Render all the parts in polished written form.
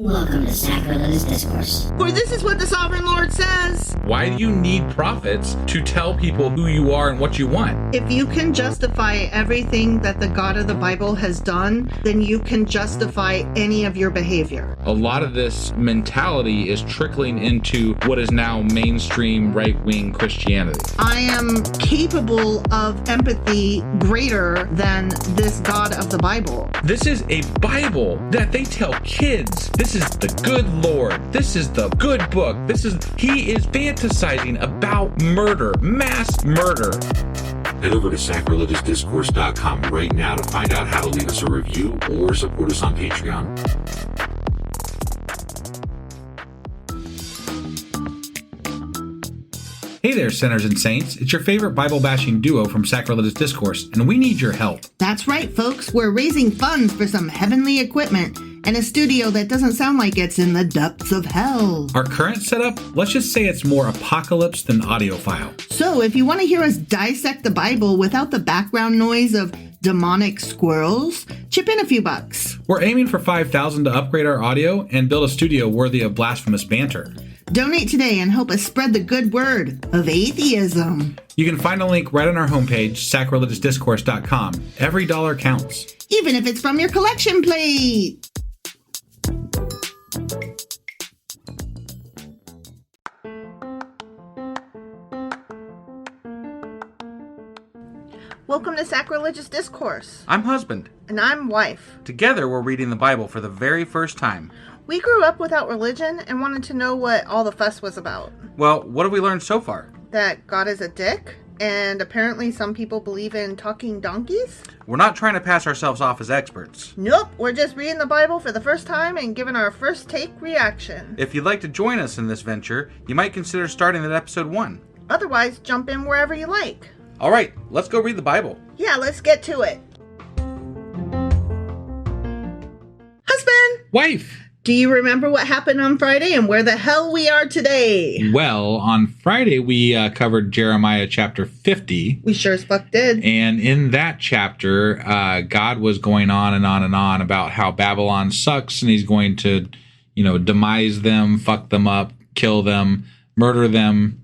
Welcome to Sacrilegious Discourse. For this is what the Sovereign Lord says. Why do you need prophets to tell people who you are and what you want? If you can justify everything that the God of the Bible has done, then you can justify any of your behavior. A lot of this mentality is trickling into what is now mainstream right-wing Christianity. I am capable of empathy greater than this God of the Bible. This is a Bible that they tell kids. This is the good Lord. This is the good book. He is fantasizing about murder, mass murder. Head over to sacrilegiousdiscourse.com right now to find out how to leave us a review or support us on Patreon. Hey there, sinners and saints. It's your favorite Bible-bashing duo from Sacrilegious Discourse, and we need your help. That's right, folks. We're raising funds for some heavenly equipment and a studio that doesn't sound like it's in the depths of hell. Our current setup, let's just say it's more apocalypse than audiophile. So if you want to hear us dissect the Bible without the background noise of demonic squirrels, chip in a few bucks. We're aiming for $5,000 to upgrade our audio and build a studio worthy of blasphemous banter. Donate today and help us spread the good word of atheism. You can find a link right on our homepage, sacrilegiousdiscourse.com. Every dollar counts. Even if it's from your collection plate. Welcome to Sacrilegious Discourse. I'm husband. And I'm wife. Together, we're reading the Bible for the very first time. We grew up without religion and wanted to know what all the fuss was about. Well, what have we learned so far? That God is a dick, and apparently some people believe in talking donkeys. We're not trying to pass ourselves off as experts. Nope, we're just reading the Bible for the first time and giving our first take reaction. If you'd like to join us in this venture, you might consider starting at episode 1. Otherwise, jump in wherever you like. All right, let's go read the Bible. Yeah, let's get to it. Husband! Wife! Do you remember what happened on Friday and where the hell we are today? Well, on Friday, we covered Jeremiah chapter 50. We sure as fuck did. And in that chapter, God was going on and on and on about how Babylon sucks and he's going to, demise them, fuck them up, kill them, murder them,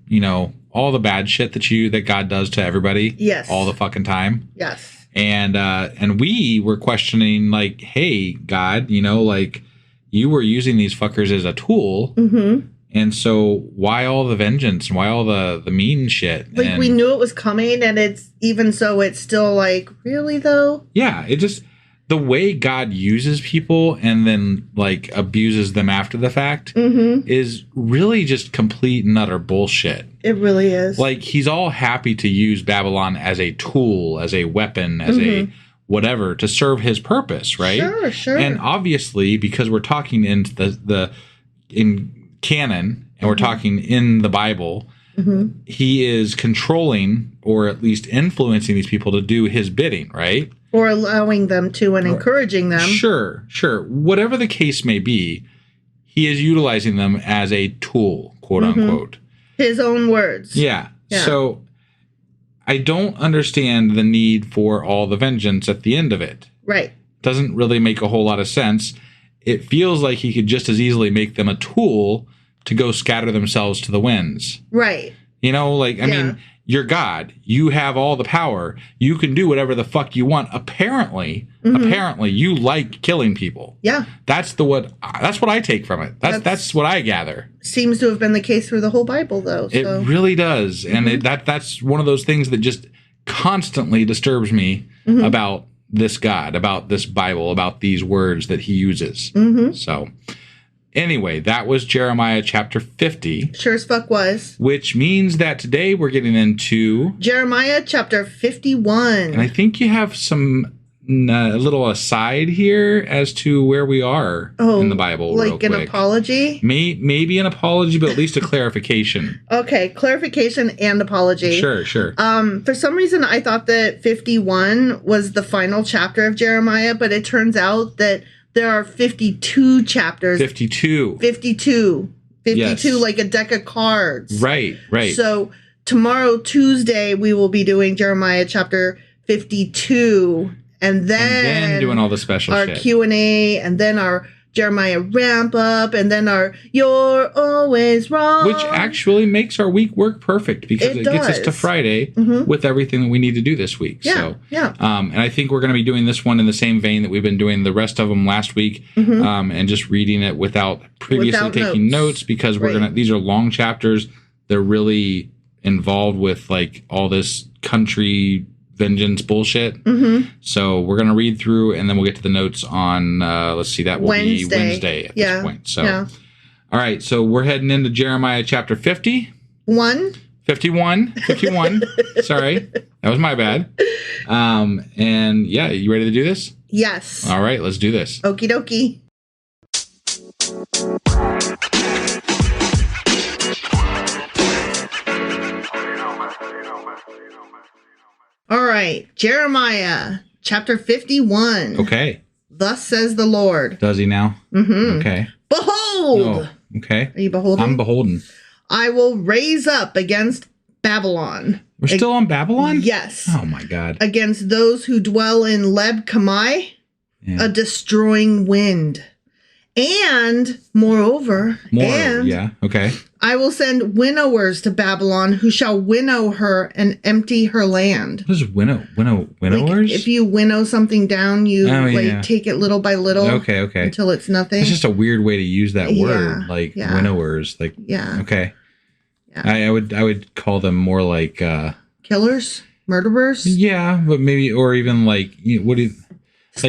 all the bad shit that God does to everybody. Yes. All the fucking time. Yes. And we were questioning, like, hey, God, you were using these fuckers as a tool. Mm-hmm. And so why all the vengeance? Why all the mean shit? Like, we knew it was coming, and it's still like, really though? Yeah, the way God uses people and then abuses them after the fact is really just complete and utter bullshit. It really is. He's all happy to use Babylon as a tool, as a weapon, as a whatever to serve his purpose, right? Sure. And obviously, because we're talking in canon and we're talking in the Bible, he is controlling or at least influencing these people to do his bidding, right? Or allowing them to and encouraging them. Sure. Whatever the case may be, he is utilizing them as a tool, quote unquote. His own words. Yeah. So I don't understand the need for all the vengeance at the end of it. Right. Doesn't really make a whole lot of sense. It feels like he could just as easily make them a tool to go scatter themselves to the winds. Right. I mean, you're God. You have all the power. You can do whatever the fuck you want. Apparently, you like killing people. Yeah. That's what I take from it. That's what I gather. Seems to have been the case through the whole Bible, though. So. It really does. And that's one of those things that just constantly disturbs me about this God, about this Bible, about these words that he uses. So anyway, that was Jeremiah chapter 50. Sure as fuck was. Which means that today we're getting into Jeremiah chapter 51. And I think you have some a little aside here as to where we are in the Bible. Like an apology? Maybe an apology, but at least a clarification. Okay, clarification and apology. Sure. For some reason, I thought that 51 was the final chapter of Jeremiah, but it turns out that there are 52 chapters. 52. 52, yes. Like a deck of cards. Right. So tomorrow, Tuesday, we will be doing Jeremiah chapter 52. And then doing all the special our shit. Q&A, and then our Jeremiah ramp up, and then our "You're always wrong," which actually makes our week work perfect because it gets us to Friday with everything that we need to do this week. And I think we're going to be doing this one in the same vein that we've been doing the rest of them last week, and just reading it without previously taking notes because we're gonna. These are long chapters. They're really involved with like all this country vengeance bullshit. So we're going to read through and then we'll get to the notes on, let's see, that will be Wednesday at this point. So, all right. So we're heading into Jeremiah chapter 51. Sorry. That was my bad. And yeah, you ready to do this? Yes. All right. Let's do this. Okie dokie. All right, Jeremiah, chapter 51. Okay. Thus says the Lord. Does he now? Okay. Behold! Oh, okay. Are you beholden? I'm beholden. I will raise up against Babylon. We're still on Babylon? Yes. Oh, my God. Against those who dwell in Leb-Kamai, a destroying wind. And, moreover, okay. I will send winnowers to Babylon who shall winnow her and empty her land. What is winnowers? Like if you winnow something down, you take it little by little. Okay. Until it's nothing. It's just a weird way to use that word, winnowers. Like, okay. Yeah. I would call them more like killers, murderers. Yeah, but maybe, or even like like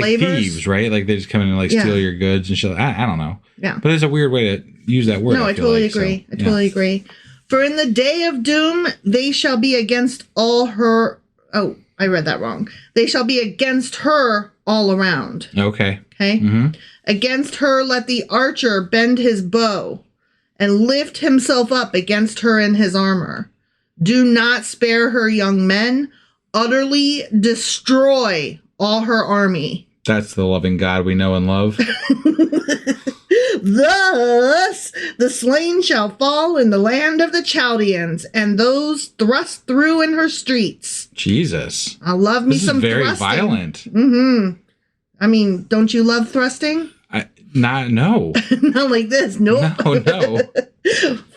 slavers? Thieves, right? Like they just come in and like steal your goods and shit. I don't know. Yeah. But it's a weird way to use that word. No, I totally agree. I totally agree. For in the day of doom, they shall be against all her. Oh, I read that wrong. They shall be against her all around. Okay. Okay. Against her, let the archer bend his bow and lift himself up against her in his armor. Do not spare her young men. Utterly destroy all her army. That's the loving God we know and love. Thus the slain shall fall in the land of the Chaldeans, and those thrust through in her streets. Jesus. I love me some very thrusting. Violent. I mean, don't you love thrusting? No. Not like this. Nope. No.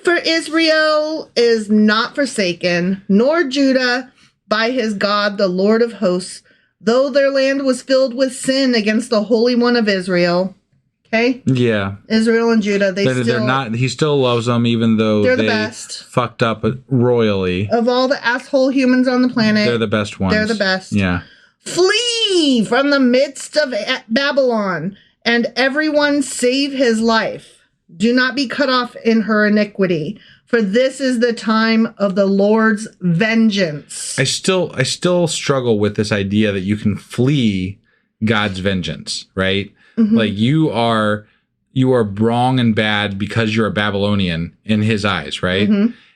For Israel is not forsaken, nor Judah by his God, the Lord of hosts, though their land was filled with sin against the Holy One of Israel. Okay? Yeah. Israel and Judah, they're not. He still loves them, even though they're the best. Fucked up royally. Of all the asshole humans on the planet, they're the best ones. They're the best. Yeah. Flee from the midst of Babylon, and everyone save his life. Do not be cut off in her iniquity, for this is the time of the Lord's vengeance. I still struggle with this idea that you can flee God's vengeance, right? Like you are wrong and bad because you're a Babylonian in his eyes, right?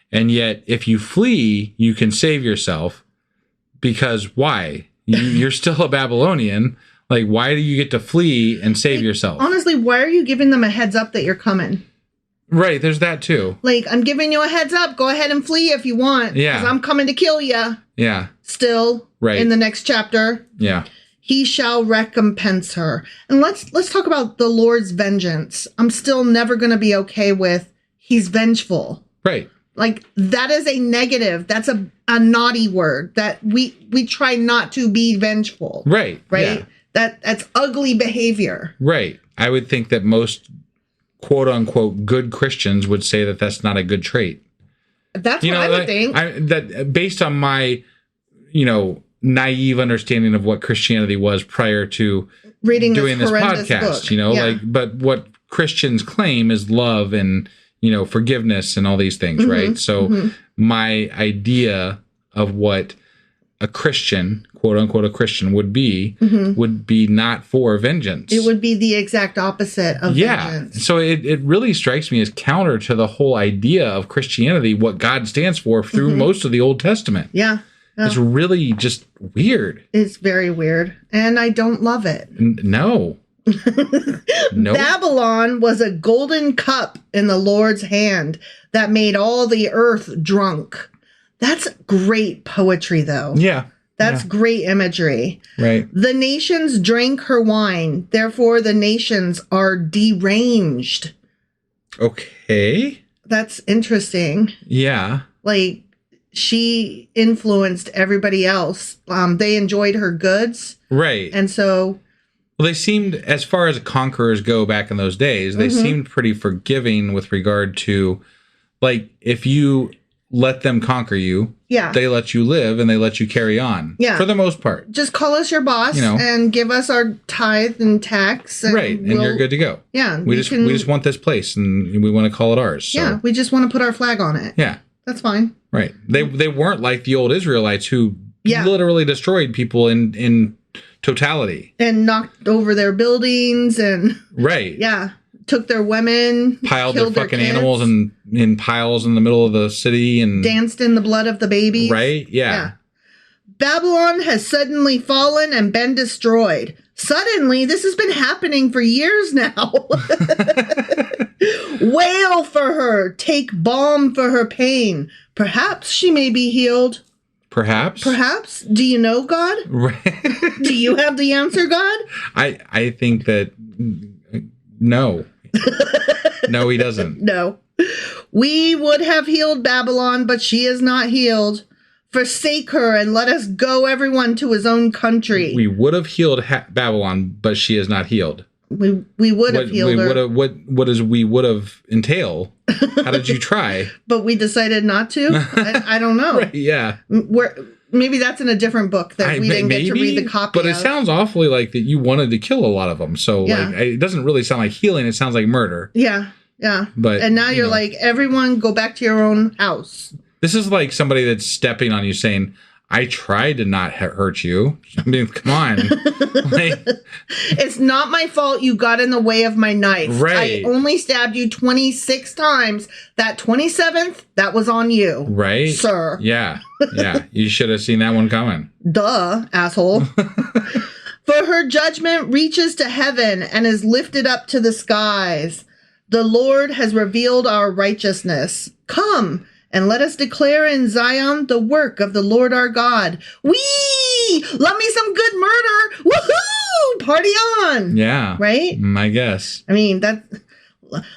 And yet if you flee, you can save yourself because why? You're still a Babylonian. Like, why do you get to flee and save yourself? Honestly, why are you giving them a heads up that you're coming? Right, there's that too. Like, I'm giving you a heads up. Go ahead and flee if you want. Yeah. Because I'm coming to kill you. Yeah. Still. Right. In the next chapter. Yeah. He shall recompense her. And let's talk about the Lord's vengeance. I'm still never going to be okay with he's vengeful. Right. Like, that is a negative. That's a naughty word that we try not to be vengeful. Right. Right. Yeah. That's ugly behavior. Right. I would think that most quote unquote good Christians would say that that's not a good trait. That's what I would think. That based on my, naive understanding of what Christianity was prior to reading doing this book. podcast, but what Christians claim is love and, forgiveness and all these things, right? So my idea of what a Christian, quote unquote, a Christian would be not for vengeance. It would be the exact opposite of vengeance. So it really strikes me as counter to the whole idea of Christianity, what God stands for through most of the Old Testament. Yeah. It's really just weird. It's very weird. And I don't love it. No. Nope. Babylon was a golden cup in the Lord's hand that made all the earth drunk. That's great poetry, though. Yeah. That's great imagery. Right. The nations drank her wine. Therefore, the nations are deranged. Okay. That's interesting. Yeah. Like, she influenced everybody else. They enjoyed her goods. Right. And so... Well, they seemed, as far as conquerors go back in those days, they seemed pretty forgiving with regard to, like, if you let them conquer you, they let you live and they let you carry on. Yeah. For the most part. Just call us your boss and give us our tithe and tax. And right. And you're good to go. Yeah. We just want this place and we want to call it ours. So. Yeah. We just want to put our flag on it. Yeah. That's fine. Right. They weren't like the old Israelites who literally destroyed people in totality. And knocked over their buildings and... Right. Yeah. Took their women, piled their fucking animals in piles in the middle of the city and danced in the blood of the babies. Right? Yeah. Babylon has suddenly fallen and been destroyed. Suddenly, this has been happening for years now. Wail for her, take balm for her pain. Perhaps she may be healed. Perhaps. Do you know God? Right. Do you have the answer, God? I think that no. No, he doesn't. No. We would have healed Babylon, but she is not healed. Forsake her and let us go, everyone, to his own country. We would have healed Babylon, but she is not healed. We would have healed her. What does we would have entail? How did you try? But we decided not to? I don't know. Right, yeah. Maybe that's in a different book that we didn't get to read the copy But it sounds awfully like that you wanted to kill a lot of them. So like, it doesn't really sound like healing. It sounds like murder. Yeah, yeah. And now you're like, everyone go back to your own house. This is like somebody that's stepping on you saying, I tried to not hurt you. I mean, come on. It's not my fault you got in the way of my knife. Right. I only stabbed you 26 times. That 27th, that was on you. Right. Sir. Yeah. Yeah. You should have seen that one coming. Duh, asshole. For her judgment reaches to heaven and is lifted up to the skies. The Lord has revealed our righteousness. Come. And let us declare in Zion the work of the Lord our God. Whee! Love me some good murder. Woohoo! Party on. Yeah. Right? I guess. I mean, that's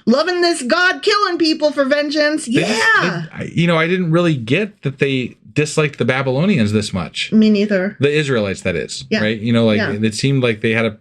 loving this God killing people for vengeance. I didn't really get that they disliked the Babylonians this much. Me neither. The Israelites, that is. Yeah. Right? It seemed like they had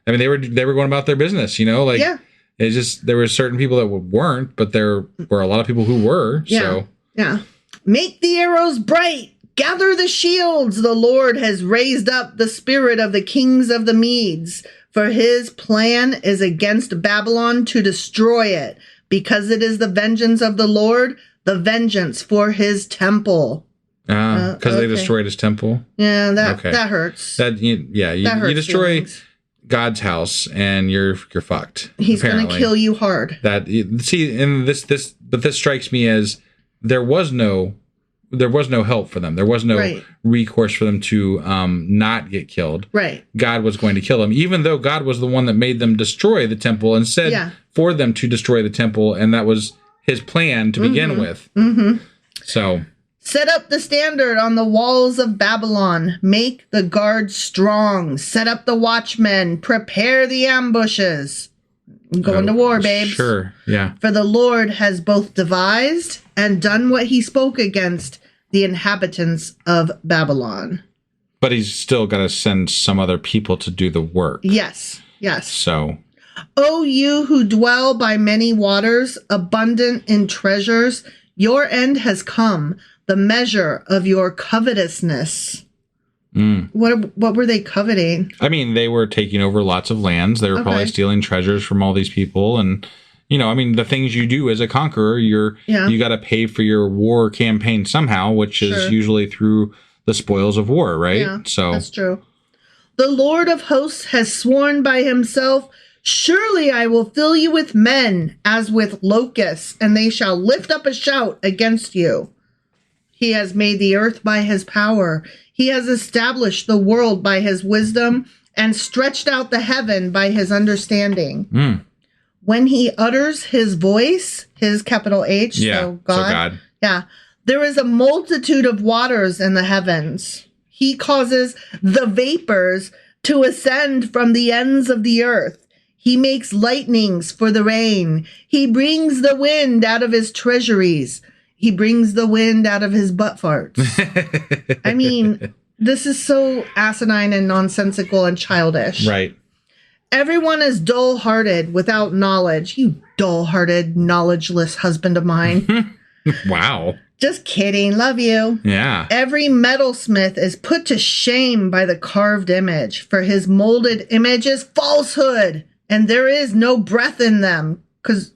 they were going about their business, Yeah. It's just, there were certain people that weren't, but there were a lot of people who were. Yeah. So. Yeah. Make the arrows bright. Gather the shields. The Lord has raised up the spirit of the kings of the Medes. For his plan is against Babylon to destroy it. Because it is the vengeance of the Lord, the vengeance for his temple. Because they destroyed his temple? Yeah, that hurts. You destroy... Feelings. God's house and you're fucked. He's going to kill you hard. But this strikes me as there was no help for them. There was no recourse for them to not get killed. Right. God was going to kill them, even though God was the one that made them destroy the temple and said for them to destroy the temple, and that was his plan to begin with. Mm-hmm. So. Set up the standard on the walls of Babylon. Make the guards strong. Set up the watchmen. Prepare the ambushes. I'm going to war, babes. Sure, yeah. For the Lord has both devised and done what he spoke against the inhabitants of Babylon. But he's still got to send some other people to do the work. Yes. So. O you who dwell by many waters, abundant in treasures, your end has come. The measure of your covetousness. What were they coveting? I mean, they were taking over lots of lands. They were probably stealing treasures from all these people. And, the things you do as a conqueror, you got to pay for your war campaign somehow, which is usually through the spoils of war, right? Yeah, that's true. The Lord of hosts has sworn by himself, surely I will fill you with men as with locusts, and they shall lift up a shout against you. He has made the earth by his power. He has established the world by his wisdom and stretched out the heaven by his understanding. When he utters his voice, his capital H, so God. Yeah. There is a multitude of waters in the heavens. He causes the vapors to ascend from the ends of the earth. He makes lightnings for the rain. He brings the wind out of his treasuries. He brings the wind out of his butt farts. I mean, this is so asinine and nonsensical and childish. Right. Everyone is dull-hearted without knowledge. You dull-hearted, knowledgeless husband of mine. Wow. Just kidding. Love you. Yeah. Every metalsmith is put to shame by the carved image, for his molded image is falsehood, and there is no breath in them. Because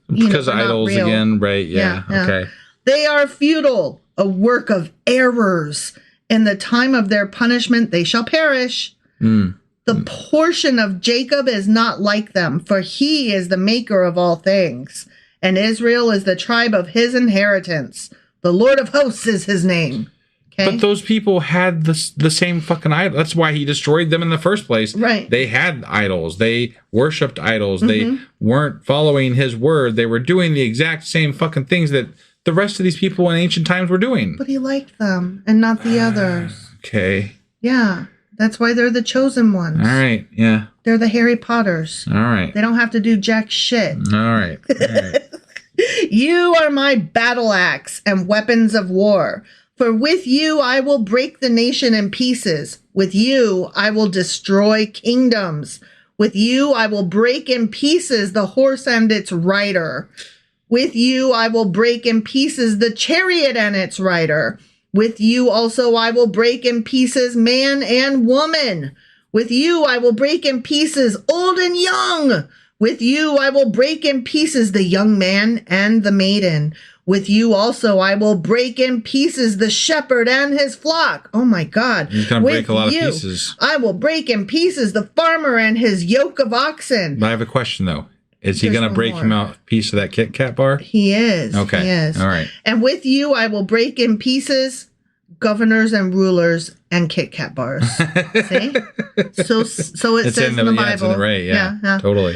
idols again, right? Yeah. Okay. They are futile, a work of errors. In the time of their punishment, they shall perish. The portion of Jacob is not like them, for he is the maker of all things, and Israel is the tribe of his inheritance. The Lord of hosts is his name. Okay? But those people had the same fucking idol. That's why he destroyed them in the first place. Right. They had idols. They worshipped idols. They weren't following his word. They were doing the exact same fucking things that the rest of these people in ancient times were doing. But he liked them and not the others. Okay. Yeah. That's why they're the chosen ones. All right. Yeah. They're the Harry Potters. All right. They don't have to do jack shit. All right. All right. You are my battle axe and weapons of war. For with you I will break the nation in pieces. With you I will destroy kingdoms. With you I will break in pieces the horse and its rider. With you I will break in pieces the chariot and its rider. With you also I will break in pieces man and woman. With you I will break in pieces old and young. With you I will break in pieces the young man and the maiden. With you also I will break in pieces the shepherd and his flock. Oh my God. He's going to break a lot of pieces. I will break in pieces the farmer and his yoke of oxen. But I have a question, though. Is he going to break him out a piece of that Kit Kat bar? He is. Okay. He is. All right. And with you I will break in pieces governors and rulers and Kit Kat bars. See? So it says in the Bible. It's in the right. Yeah. Totally.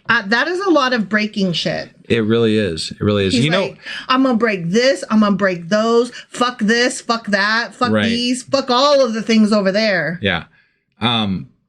That is a lot of breaking shit. It really is. It really is. He's like, I'm going to break this. I'm going to break those. Fuck this. Fuck that. Fuck these. Fuck all of the things over there. Yeah.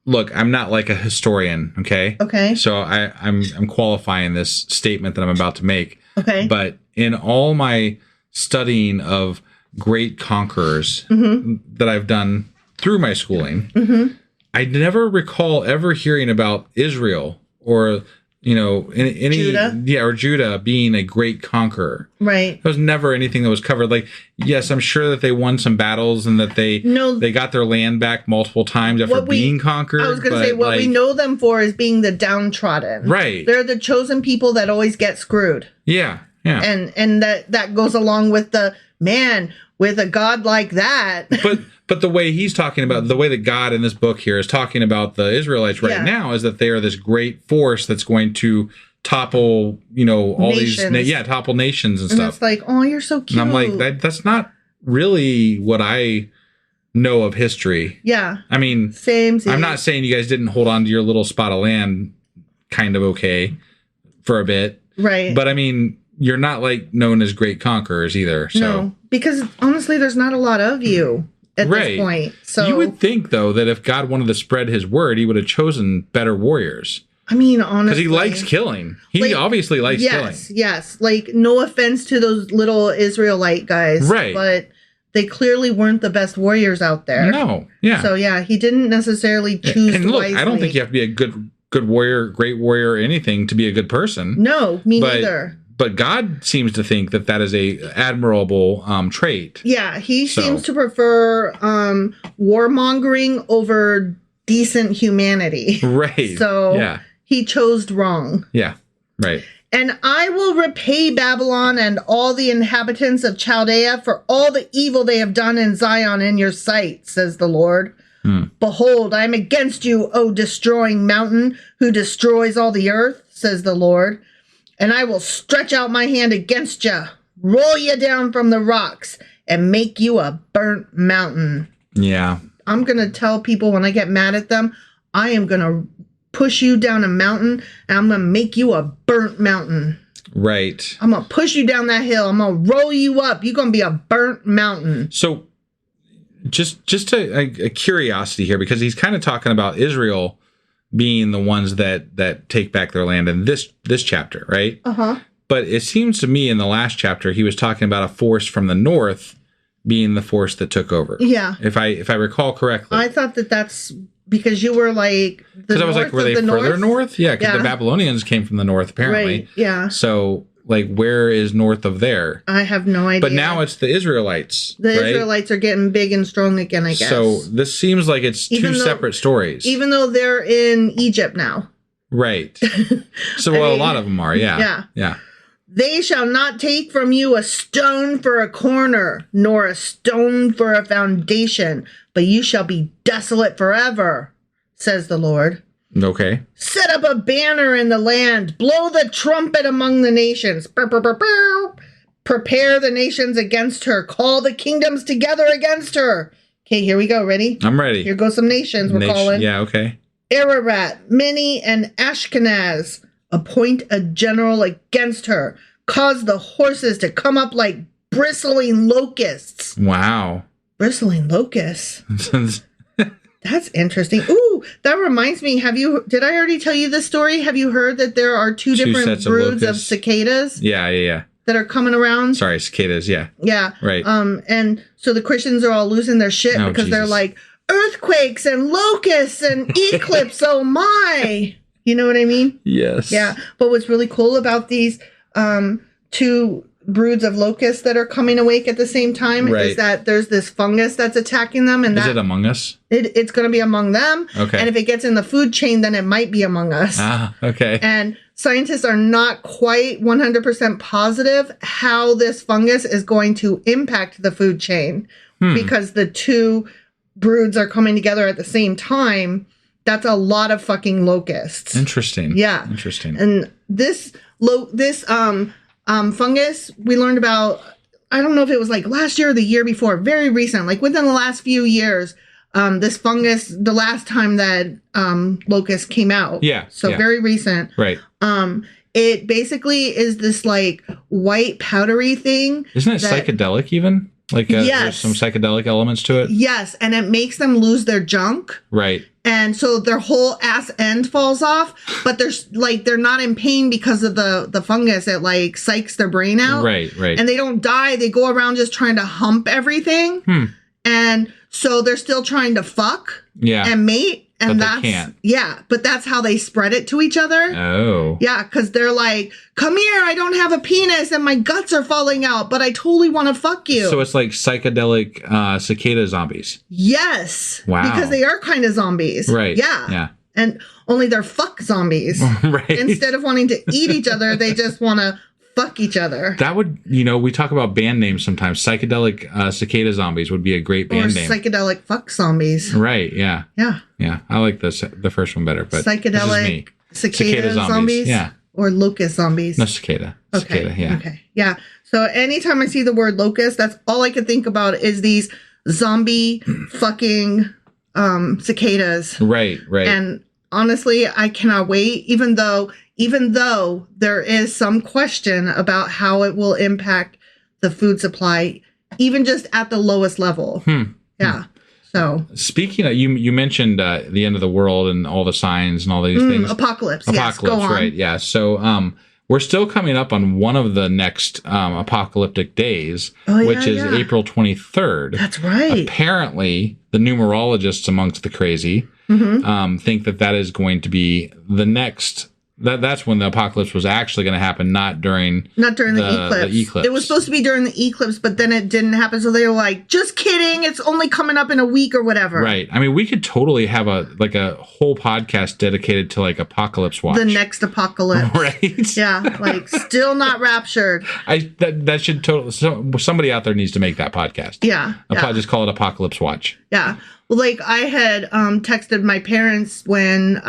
Look, I'm not like a historian. Okay. Okay. So I'm qualifying this statement that I'm about to make. Okay. But in all my studying of great conquerors that I've done through my schooling, I never recall ever hearing about Israel or any Judah? or Judah being a great conqueror. Right. There was never anything that was covered. Like, yes, I'm sure that they won some battles and that they got their land back multiple times after being conquered. I was going to say, what we know them for is being the downtrodden. Right. They're the chosen people that always get screwed. Yeah. Yeah. And that goes along with the man with a God like that. But the way he's talking about, the way that God in this book here is talking about the Israelites right now is that they are this great force that's going to topple, all nations. topple nations and stuff. And it's like, oh, you're so cute. And I'm like, that's not really what I know of history. Yeah. I mean, same. I'm not saying you guys didn't hold on to your little spot of land kind of okay for a bit. Right. But I mean, you're not like known as great conquerors either. So. No, because honestly, there's not a lot of you at this point. So you would think, though, that if God wanted to spread his word, he would have chosen better warriors. I mean, honestly. Because he likes killing. He obviously likes killing. Yes. Like, no offense to those little Israelite guys. Right. But they clearly weren't the best warriors out there. No. Yeah. So, yeah, he didn't necessarily choose and look, wisely. I don't think you have to be a good warrior, great warrior, or anything to be a good person. No, me neither. But God seems to think that is a admirable trait. Yeah, he seems to prefer warmongering over decent humanity. Right. So he chose wrong. Yeah, right. And I will repay Babylon and all the inhabitants of Chaldea for all the evil they have done in Zion in your sight, says the Lord. Behold, I am against you, O destroying mountain, who destroys all the earth, says the Lord. And I will stretch out my hand against you, roll you down from the rocks, and make you a burnt mountain. Yeah. I'm going to tell people when I get mad at them, I am going to push you down a mountain, and I'm going to make you a burnt mountain. Right. I'm going to push you down that hill. I'm going to roll you up. You're going to be a burnt mountain. So Just a curiosity here, because he's kind of talking about Israel being the ones that take back their land in this chapter, right? Uh-huh. But it seems to me in the last chapter he was talking about a force from the north being the force that took over. Yeah. If I recall correctly. I thought that's because you were like because I was like, were they further north? Yeah, because the Babylonians came from the north apparently. Right. Yeah. So like, where is north of there? I have no idea. But now it's the Israelites. The right? Israelites are getting big and strong again, I guess. So this seems like it's two separate stories. Even though they're in Egypt now. Right. So, a lot of them are, yeah. Yeah. Yeah. They shall not take from you a stone for a corner, nor a stone for a foundation, but you shall be desolate forever, says the Lord. Okay. Set up a banner in the land. Blow the trumpet among the nations. Burr, burr, burr, burr. Prepare the nations against her. Call the kingdoms together against her. Okay, here we go. Ready? I'm ready. Here go some nations we're calling. Yeah, okay. Ararat, Minni, and Ashkenaz. Appoint a general against her. Cause the horses to come up like bristling locusts. Wow. Bristling locusts. That's interesting. Ooh, that reminds me. Did I already tell you this story? Have you heard that there are two different broods of cicadas? Yeah. That are coming around? Sorry, cicadas, yeah. Yeah. Right. And so the Christians are all losing their shit because they're like, earthquakes and locusts and eclipse, oh my. You know what I mean? Yes. Yeah. But what's really cool about these two broods of locusts that are coming awake at the same time is that there's this fungus that's attacking them. And is it among us? It's going to be among them. Okay. And if it gets in the food chain, then it might be among us. Ah, okay. And scientists are not quite 100% positive how this fungus is going to impact the food chain because the two broods are coming together at the same time. That's a lot of fucking locusts. Interesting. Yeah. Interesting. And this fungus we learned about, I don't know if it was like last year or the year before, very recent, like within the last few years, this fungus, the last time that locust came out. Yeah. So very recent. Right. It basically is this like white powdery thing. Isn't it psychedelic even? Like there's some psychedelic elements to it? Yes. And it makes them lose their junk. Right. And so their whole ass end falls off, but they're not in pain because of the fungus. It like psychs their brain out. Right. And they don't die. They go around just trying to hump everything. And so they're still trying to fuck and mate. And but they can't. Yeah, but that's how they spread it to each other. Oh. Yeah, because they're like, come here, I don't have a penis and my guts are falling out, but I totally want to fuck you. So it's like psychedelic cicada zombies. Yes. Wow. Because they are kind of zombies. Right. Yeah. Yeah. And only they're fuck zombies. Right. Instead of wanting to eat each other, they just want to fuck each other. That would, we talk about band names sometimes. Psychedelic cicada zombies would be a great band name. Psychedelic fuck zombies. Right, yeah. Yeah. Yeah, I like the first one better, but psychedelic cicada zombies? Yeah. Or locust zombies? No, cicada. Okay. Cicada, yeah. Okay. Yeah. So anytime I see the word locust, that's all I can think about is these zombie fucking cicadas. Right. And honestly, I cannot wait, even though there is some question about how it will impact the food supply, even just at the lowest level. Yeah. So speaking of, you mentioned the end of the world and all the signs and all these things. Apocalypse. Yes, go on. Right? Yeah. So we're still coming up on one of the next apocalyptic days, which is April 23rd. That's right. Apparently, the numerologists amongst the crazy think that is going to be the next. That's when the apocalypse was actually going to happen, not during the eclipse. It was supposed to be during the eclipse, but then it didn't happen. So they were like, just kidding. It's only coming up in a week or whatever. Right. I mean, we could totally have a whole podcast dedicated to like Apocalypse Watch. The next apocalypse. Right. Yeah. Like still not raptured. That should totally, somebody out there needs to make that podcast. Yeah. I'll probably just call it Apocalypse Watch. Yeah. Well, like I had texted my parents when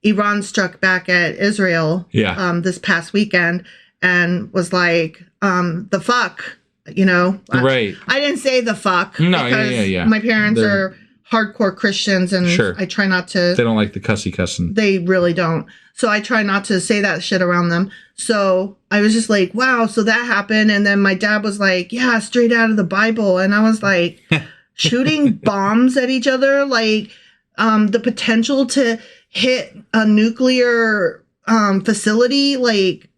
Iran struck back at Israel this past weekend and was like, the fuck, Right. I didn't say the fuck. No, because my parents are hardcore Christians and I try not to. They don't like the cussing. They really don't. So I try not to say that shit around them. So I was just like, wow, so that happened. And then my dad was like, yeah, straight out of the Bible. And I was like, shooting bombs at each other, like the potential to hit a nuclear facility, like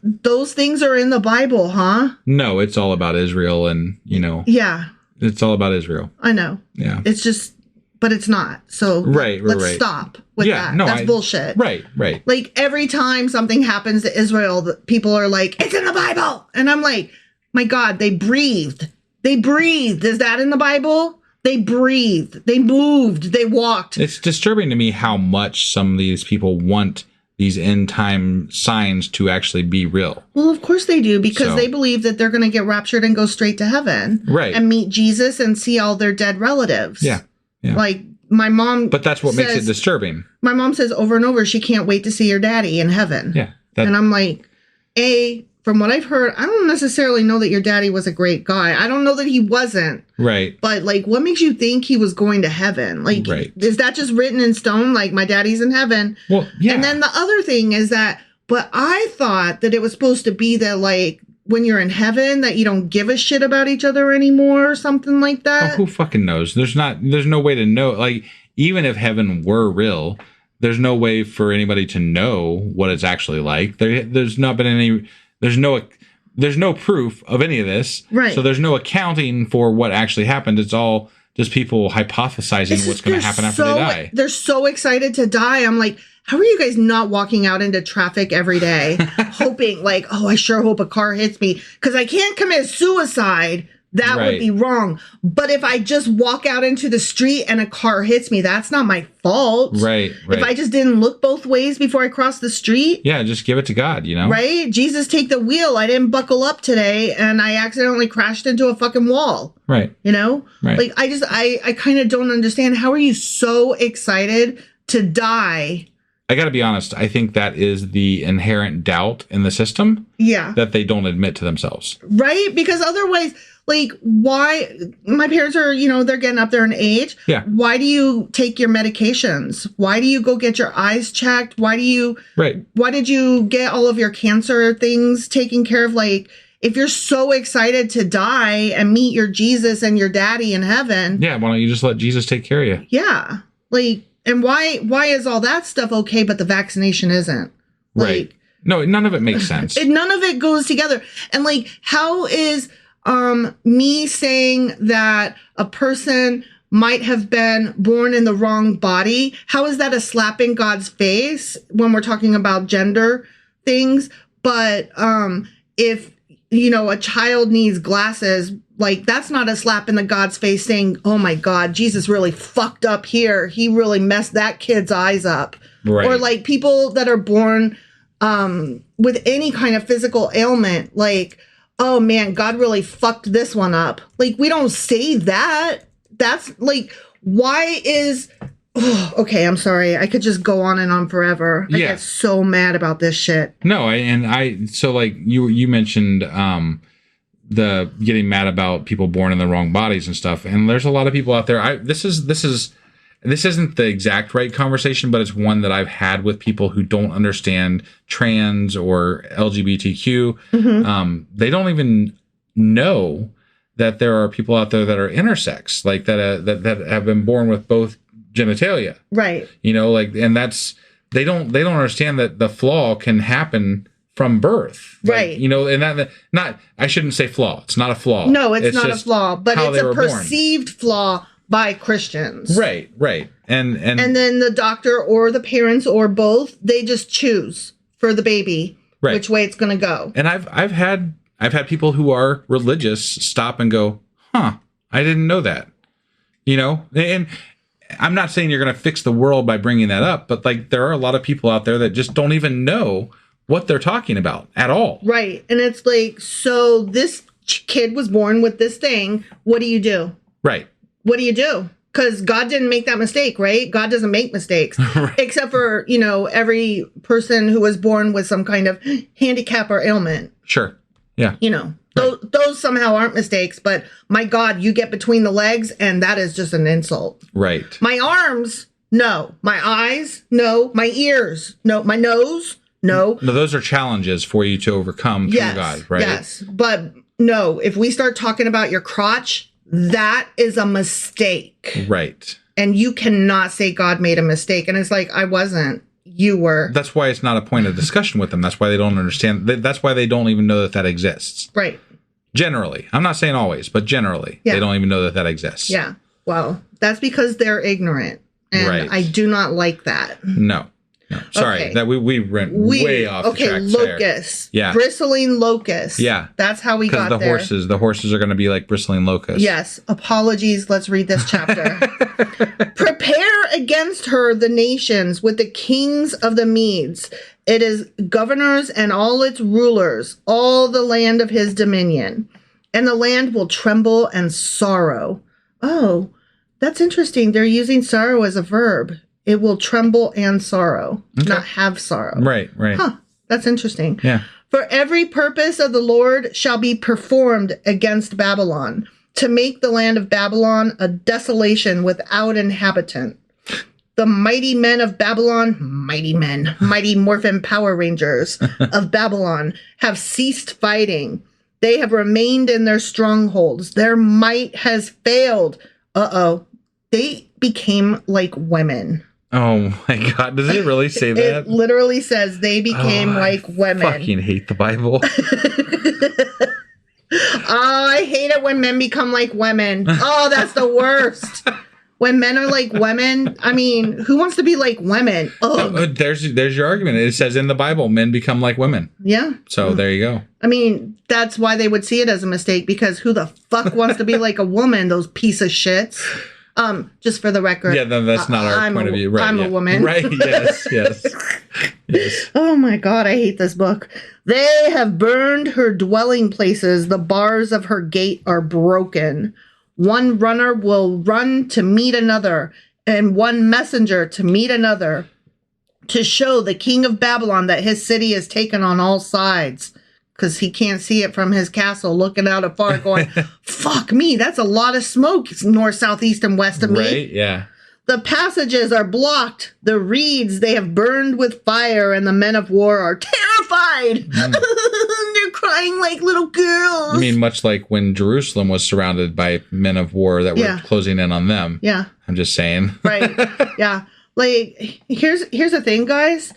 those things are in the Bible, huh? No, it's all about Israel, and yeah, it's all about Israel. I know. Yeah, it's just, but it's not. So let's stop with that. No, that's bullshit. Right. Like every time something happens to Israel, people are like, it's in the Bible, and I'm like, my God, they breathed. Is that in the Bible? They breathed. They moved. They walked. It's disturbing to me how much some of these people want these end time signs to actually be real. Well, of course they do, because they believe that they're going to get raptured and go straight to heaven. Right. And meet Jesus and see all their dead relatives. Yeah. Like my mom. But that's what makes it disturbing. My mom says over and over she can't wait to see her daddy in heaven. Yeah. And I'm like, from what I've heard, I don't necessarily know that your daddy was a great guy. I don't know that he wasn't. Right. But, like, what makes you think he was going to heaven? Like, is that just written in stone? Like, my daddy's in heaven. Well, yeah. And then the other thing is that, but I thought that it was supposed to be that, like, when you're in heaven, that you don't give a shit about each other anymore or something like that. Oh, who fucking knows? There's no way to know. Like, even if heaven were real, there's no way for anybody to know what it's actually like. There's not been any... There's no proof of any of this. Right. So there's no accounting for what actually happened. It's all just people hypothesizing what's going to happen after they die. They're so excited to die. I'm like, how are you guys not walking out into traffic every day hoping like, oh, I sure hope a car hits me because I can't commit suicide. That would be wrong. But if I just walk out into the street and a car hits me, that's not my fault. Right. If I just didn't look both ways before I crossed the street. Yeah, just give it to God, Right? Jesus, take the wheel. I didn't buckle up today and I accidentally crashed into a fucking wall. Right. Right. Like, I kind of don't understand. How are you so excited to die? I got to be honest. I think that is the inherent doubt in the system. Yeah. That they don't admit to themselves. Right? Because otherwise... Like, why? My parents are, they're getting up there in age. Yeah. Why do you take your medications? Why do you go get your eyes checked? Why did you get all of your cancer things taken care of? Like, if you're so excited to die and meet your Jesus and your daddy in heaven. Yeah. Why don't you just let Jesus take care of you? Yeah. Like, and why is all that stuff okay, but the vaccination isn't? Right. No, none of it makes sense. None of it goes together. And like, how is... me saying that a person might have been born in the wrong body, how is that a slap in God's face when we're talking about gender things? But if a child needs glasses, like that's not a slap in the God's face saying, oh my God, Jesus really fucked up here. He really messed that kid's eyes up. Right. Or like people that are born with any kind of physical ailment, like, oh man, God really fucked this one up. Like, we don't say that. That's like, why is... Oh, okay, I'm sorry. I could just go on and on forever. I get so mad about this shit. No, so like you mentioned the getting mad about people born in the wrong bodies and stuff. And there's a lot of people out there. This isn't the exact right conversation, but it's one that I've had with people who don't understand trans or LGBTQ. Mm-hmm. They don't even know that there are people out there that are intersex, like that have been born with both genitalia. Right. And that's they don't understand that the flaw can happen from birth. Right. And that I shouldn't say flaw. It's not a flaw. No, it's not a flaw, but it's a perceived flaw by Christians. Right. And then the doctor or the parents or both, they just choose for the baby which way it's going to go. And I've had people who are religious stop and go, "Huh, I didn't know that." And I'm not saying you're going to fix the world by bringing that up, but like there are a lot of people out there that just don't even know what they're talking about at all. Right. And it's like, so this kid was born with this thing. What do you do? Right. What do you do? Because God didn't make that mistake, right? God doesn't make mistakes. Right. Except for, every person who was born with some kind of handicap or ailment. Sure. Yeah. Those somehow aren't mistakes. But my God, you get between the legs and that is just an insult. Right. My arms, no. My eyes, no. My ears, no. My nose, no. No, those are challenges for you to overcome through God, right? Yes. But no, if we start talking about your crotch, That is a mistake. Right. And you cannot say God made a mistake. And it's like, I wasn't. You were. That's why it's not a point of discussion with them. That's why they don't understand. That's why they don't even know that exists. Right. Generally. I'm not saying always, but generally. Yeah. They don't even know that exists. Yeah. Well, that's because they're ignorant. And right. I do not like that. No. Sorry. Okay. That we went way off the track locusts. there. Yeah. Bristling locusts. Yeah. That's how we got there. Because the horses are going to be like bristling locusts. Yes. Apologies. Let's read this chapter. Prepare against her the nations with the kings of the Medes. It is governors and all its rulers, all the land of his dominion. And the land will tremble and sorrow. Oh, that's interesting. They're using sorrow as a verb. It will tremble and sorrow, not have sorrow. Right. Huh. That's interesting. Yeah. For every purpose of the Lord shall be performed against Babylon, to make the land of Babylon a desolation without inhabitant. The mighty men of Babylon, mighty Morphin Power Rangers of Babylon, have ceased fighting. They have remained in their strongholds. Their might has failed. They became like women. Oh my God. Does it really say that? It literally says they became like women. I fucking hate the Bible. I hate it when men become like women. Oh, that's the worst. When men are like women, I mean, who wants to be like women? There's your argument. It says in the Bible, men become like women. Yeah. So there you go. I mean, that's why they would see it as a mistake, because who the fuck wants to be like a woman, those piece of shits? Just for the record. Yeah, that's not our point of view. Right, I'm a woman. Right, yes. Oh my God, I hate this book. They have burned her dwelling places. The bars of her gate are broken. One runner will run to meet another, and one messenger to meet another, to show the king of Babylon that his city is taken on all sides. Because he can't see it from his castle, looking out afar, going, fuck me, that's a lot of smoke. It's north, south, east, and west of me. Right, yeah. The passages are blocked. The reeds they have burned with fire, and the men of war are terrified. They're crying like little girls. I mean, much like when Jerusalem was surrounded by men of war that were closing in on them. Yeah. I'm just saying. Right. Yeah. Like, here's the thing, guys.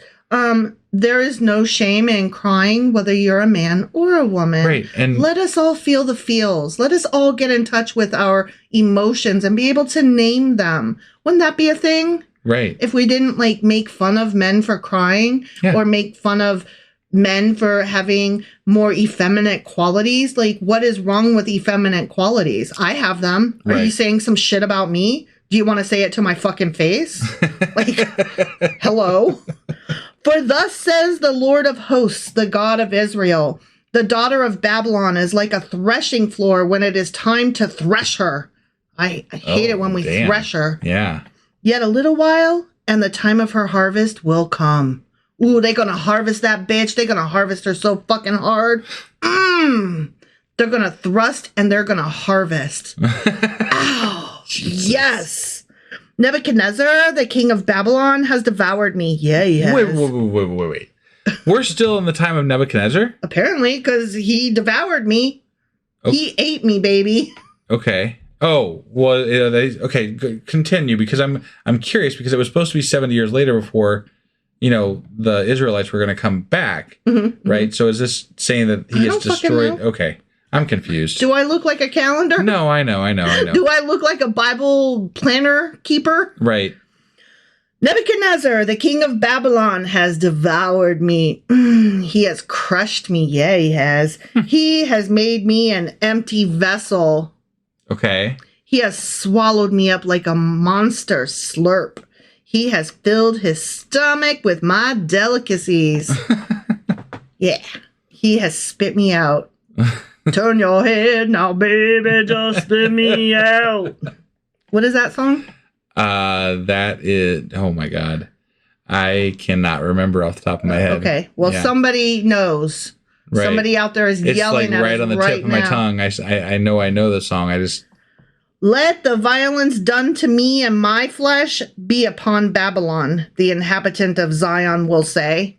There is no shame in crying, whether you're a man or a woman. Right. And let us all feel the feels. Let us all get in touch with our emotions and be able to name them. Wouldn't that be a thing? Right. If we didn't make fun of men for crying or make fun of men for having more effeminate qualities. Like, what is wrong with effeminate qualities? I have them. Are you saying some shit about me? Do you want to say it to my fucking face? Like, hello? For thus says the Lord of hosts, the God of Israel, the daughter of Babylon is like a threshing floor when it is time to thresh her. I hate it when we thresh her. Yeah. Yet a little while, and the time of her harvest will come. Ooh, they're going to harvest that bitch. They're going to harvest her so fucking hard. They're going to thrust and they're going to harvest. Ow. Jesus. Yes. Nebuchadnezzar, the king of Babylon, has devoured me. Yeah, he has. Wait. We're still in the time of Nebuchadnezzar? Apparently, because he devoured me. Okay. He ate me, baby. Okay. Oh, well, okay, continue, because I'm curious, because it was supposed to be 70 years later before, the Israelites were going to come back, right? So is this saying that he has destroyed? Okay. I'm confused. Do I look like a calendar? No, I know. Do I look like a Bible planner keeper? Right. Nebuchadnezzar, the king of Babylon, has devoured me. He has crushed me. Yeah, he has. He has made me an empty vessel. Okay. He has swallowed me up like a monster slurp. He has filled his stomach with my delicacies. Yeah. He has spit me out. Turn your head now, baby, just spit me out. What is that song? That is, oh my God. I cannot remember off the top of my head. Okay. Well, somebody knows. Right. Somebody out there is yelling at us right on the tip of my tongue. I know the song. Let the violence done to me and my flesh be upon Babylon, the inhabitant of Zion will say.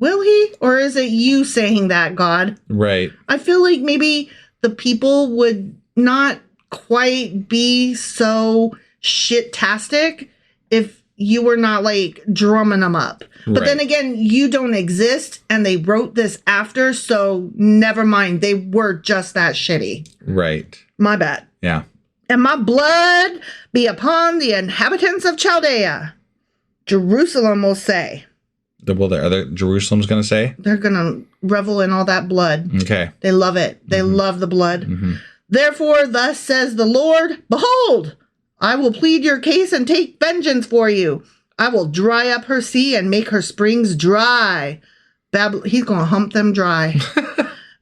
Will he? Or is it you saying that, God? Right. I feel like maybe the people would not quite be so shit-tastic if you were not like drumming them up. But then again, you don't exist and they wrote this after, so never mind. They were just that shitty. Right. My bad. Yeah. And my blood be upon the inhabitants of Chaldea. Jerusalem will say. Jerusalem's going to say? They're going to revel in all that blood. Okay. They love it. They love the blood. Mm-hmm. Therefore, thus says the Lord, behold, I will plead your case and take vengeance for you. I will dry up her sea and make her springs dry. He's going to hump them dry.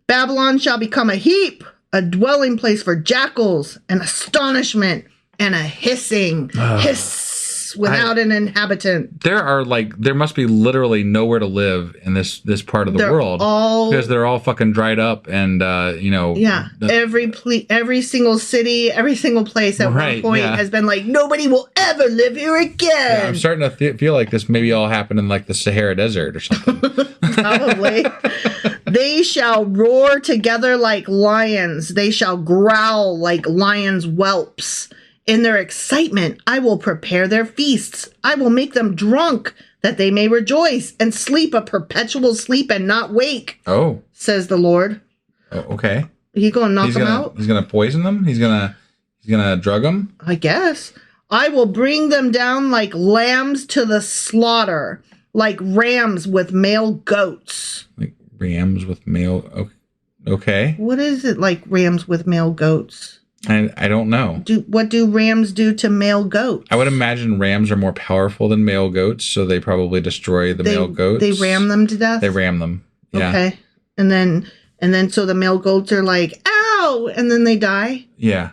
Babylon shall become a heap, a dwelling place for jackals, an astonishment, and a hissing. Hiss without an inhabitant. There must be literally nowhere to live in this part of the world. Because they're all fucking dried up and, Yeah. Every single city, every single place at one point has been like, nobody will ever live here again. Yeah, I'm starting to feel like this maybe all happened in like the Sahara Desert or something. Probably. They shall roar together like lions. They shall growl like lions' whelps. In their excitement, I will prepare their feasts. I will make them drunk, that they may rejoice and sleep a perpetual sleep and not wake. Oh, says the Lord. Oh, okay. He's going to knock them out? He's going to poison them? He's going to drug them? I guess. I will bring them down like lambs to the slaughter, like rams with male goats. Like rams with male... Okay. What is it like rams with male goats? I don't know. What do rams do to male goats? I would imagine rams are more powerful than male goats, so they probably destroy the male goats. They ram them to death? They ram them. Yeah. Okay. And then so the male goats are like, ow, and then they die? Yeah.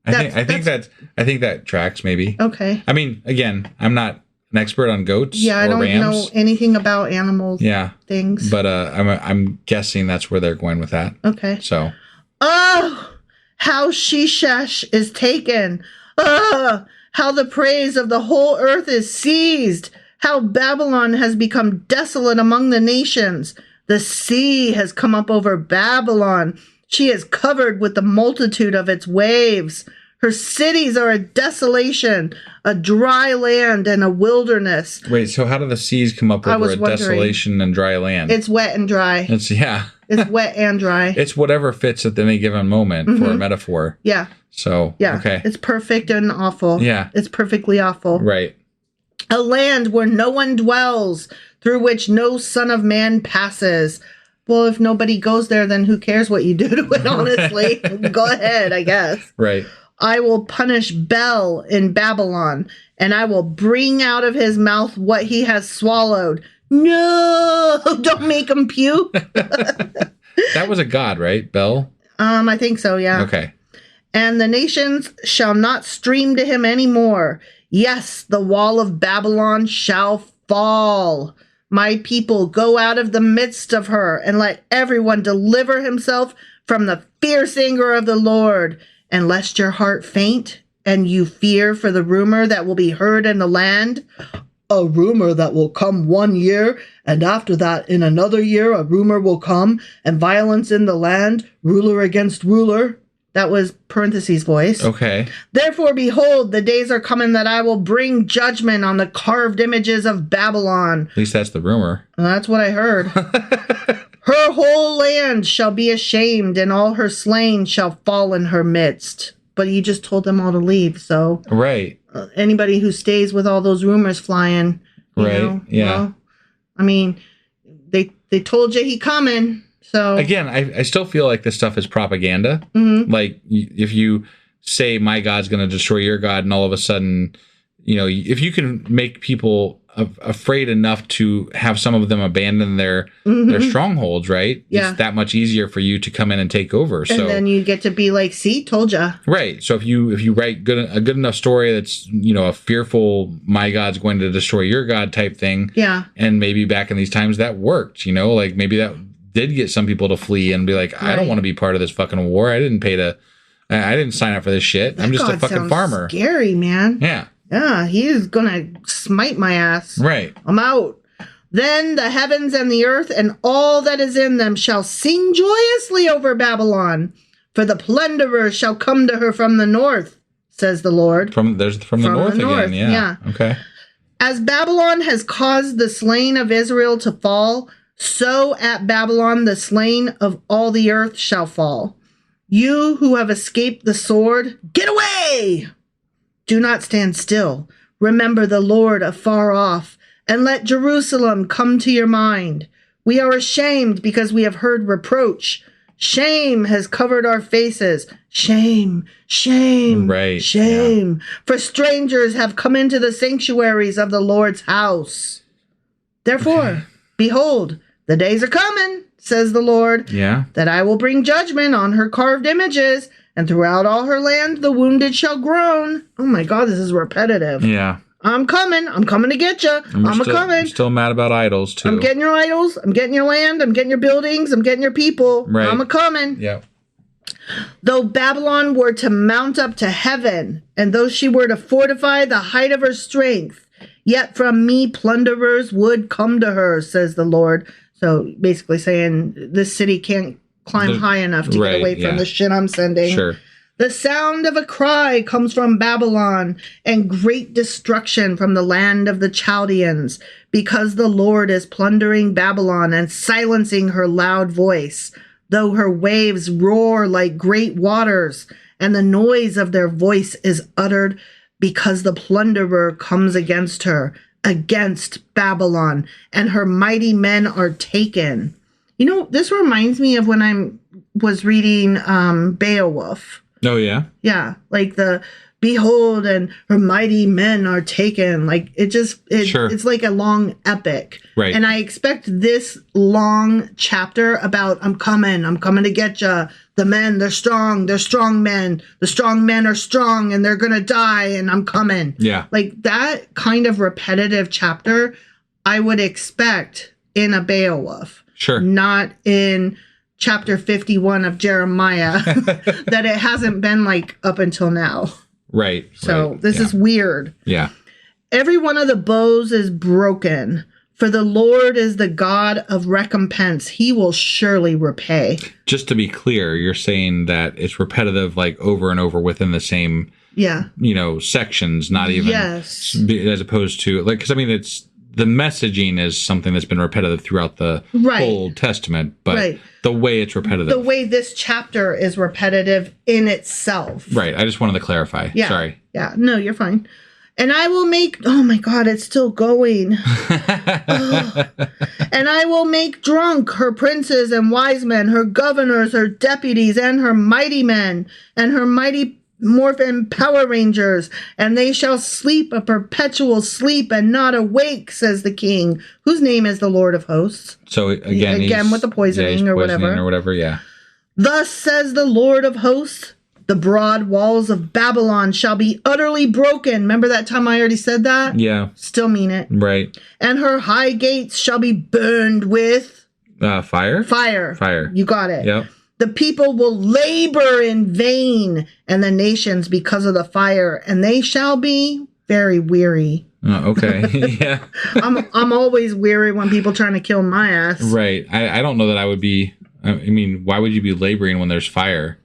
I think that tracks maybe. Okay. I mean, again, I'm not an expert on goats. Yeah, I don't know anything about animals. Yeah. Things. But I'm guessing that's where they're going with that. Okay. So. Oh, how Sheshesh is taken. Oh, how the praise of the whole earth is seized. How Babylon has become desolate among the nations. The sea has come up over Babylon. She is covered with the multitude of its waves. Her cities are a desolation, a dry land and a wilderness. Wait, so how do the seas come up over a desolation and dry land? It's wet and dry. It's wet and dry. It's whatever fits at any given moment for a metaphor. Yeah. So, yeah. Okay. It's perfect and awful. Yeah. It's perfectly awful. Right. A land where no one dwells, through which no son of man passes. Well, if nobody goes there, then who cares what you do to it, honestly? Go ahead, I guess. Right. I will punish Bel in Babylon, and I will bring out of his mouth what he has swallowed. No, don't make him puke. That was a god, right? Bel? I think so, yeah. Okay. And the nations shall not stream to him any more. Yes, the wall of Babylon shall fall. My people, go out of the midst of her, and let everyone deliver himself from the fierce anger of the Lord. And lest your heart faint, and you fear for the rumor that will be heard in the land, a rumor that will come 1 year, and after that in another year a rumor will come, and violence in the land, ruler against ruler. That was parentheses voice. Okay. Therefore, behold, the days are coming that I will bring judgment on the carved images of Babylon. At least that's the rumor. That's what I heard. Her whole land shall be ashamed, and all her slain shall fall in her midst. But you just told them all to leave, so... Right. Anybody who stays with all those rumors flying, you know, yeah. Well, I mean, they told you he coming, so... Again, I still feel like this stuff is propaganda. Mm-hmm. Like, if you say, my God's going to destroy your God, and all of a sudden, if you can make people afraid enough to have some of them abandon their strongholds, right? Yeah. It's that much easier for you to come in and take over. And then you get to be like, see, told ya. Right. So if you write a good enough story that's, a fearful, my God's going to destroy your God type thing. Yeah. And maybe back in these times that worked, like maybe that did get some people to flee and be like, I don't want to be part of this fucking war. I didn't sign up for this shit. I'm just a fucking farmer. Scary, man. Yeah. Yeah, he's gonna smite my ass. Right. I'm out. Then the heavens and the earth and all that is in them shall sing joyously over Babylon. For the plunderers shall come to her from the north, says the Lord. From the north again. Yeah. Okay. As Babylon has caused the slain of Israel to fall, so at Babylon the slain of all the earth shall fall. You who have escaped the sword, get away! Do not stand still. Remember the Lord afar off, and let Jerusalem come to your mind. We are ashamed because we have heard reproach. Shame has covered our faces. Shame, shame, right, shame. Yeah. For strangers have come into the sanctuaries of the Lord's house. Therefore, behold, the days are coming, says the Lord, that I will bring judgment on her carved images, and throughout all her land the wounded shall groan. Oh my God, this is repetitive. Yeah. I'm coming to get you. I'm coming. Still mad about idols, too. I'm getting your idols. I'm getting your land. I'm getting your buildings. I'm getting your people. Right. I'm coming. Yeah. Though Babylon were to mount up to heaven, and though she were to fortify the height of her strength, yet from me plunderers would come to her, says the Lord. So basically saying this city can't climb high enough to get away from the shit I'm sending. Sure. The sound of a cry comes from Babylon, and great destruction from the land of the Chaldeans, because the Lord is plundering Babylon and silencing her loud voice, though her waves roar like great waters, and the noise of their voice is uttered, because the plunderer comes against her, against Babylon, and her mighty men are taken. You know, this reminds me of when I was reading Beowulf. Oh, yeah? Yeah, like the behold and her mighty men are taken. Like it's like a long epic. Right. And I expect this long chapter about I'm coming to get you. The men, they're strong men. The strong men are strong and they're going to die and I'm coming. Yeah. Like that kind of repetitive chapter I would expect in a Beowulf. Sure. Not in chapter 51 of Jeremiah that it hasn't been like up until now. Right. So this is weird. Yeah. Every one of the bows is broken, for the Lord is the God of recompense. He will surely repay. Just to be clear, you're saying that it's repetitive, like over and over within the same, sections, not even as opposed to like, because I mean, the messaging is something that's been repetitive throughout the whole Testament, but the way it's repetitive. The way this chapter is repetitive in itself. Right. I just wanted to clarify. Yeah. Sorry. Yeah. No, you're fine. And I will make, oh my God, it's still going. And I will make drunk her princes and wise men, her governors, her deputies, and her mighty men, and her mighty Morphin Power Rangers, and they shall sleep a perpetual sleep and not awake, says the king, whose name is the Lord of hosts. So again with the poisoning or whatever. Yeah. Thus says the Lord of hosts, the broad walls of Babylon shall be utterly broken. Remember that time I already said that? Yeah. Still mean it. Right. And her high gates shall be burned with fire. Fire. You got it. Yep. The people will labor in vain, and the nations because of the fire, and they shall be very weary. Okay. Yeah. I'm always weary when people trying to kill my ass. Right. I don't know that I would be. I mean, why would you be laboring when there's fire?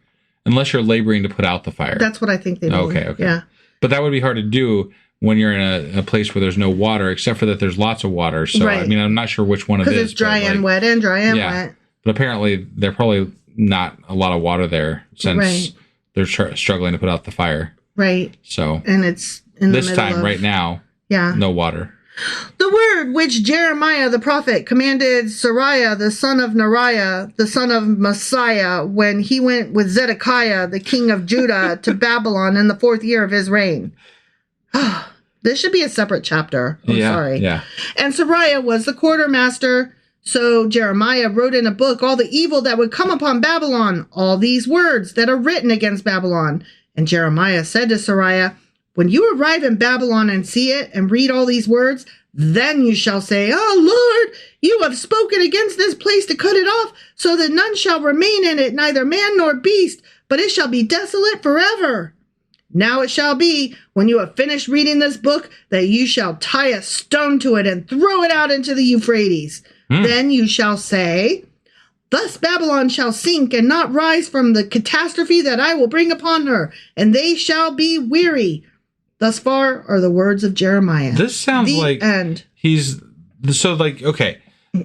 Unless you're laboring to put out the fire. That's what I think they mean. Okay. Yeah. But that would be hard to do when you're in a place where there's no water, except for that there's lots of water. So, I mean, I'm not sure which one it is. Because it's dry and wet and dry and wet. But apparently, they're probably not a lot of water there since they're struggling to put out the fire. Right. So. And it's in the middle time, right now, no water. The word which Jeremiah the prophet commanded Sariah the son of Neriah, the son of Messiah, when he went with Zedekiah, the king of Judah, to Babylon in the 4th year of his reign. This should be a separate chapter. I'm sorry. Yeah. And Sariah was the quartermaster. So Jeremiah wrote in a book all the evil that would come upon Babylon, all these words that are written against Babylon. And Jeremiah said to Sariah, when you arrive in Babylon and see it and read all these words, then you shall say, oh Lord, you have spoken against this place to cut it off, so that none shall remain in it, neither man nor beast, but it shall be desolate forever. Now it shall be, when you have finished reading this book, that you shall tie a stone to it and throw it out into the Euphrates. Then you shall say, Thus Babylon shall sink and not rise from the catastrophe that I will bring upon her, and they shall be weary. Thus far are the words of Jeremiah. This sounds the like end. Okay.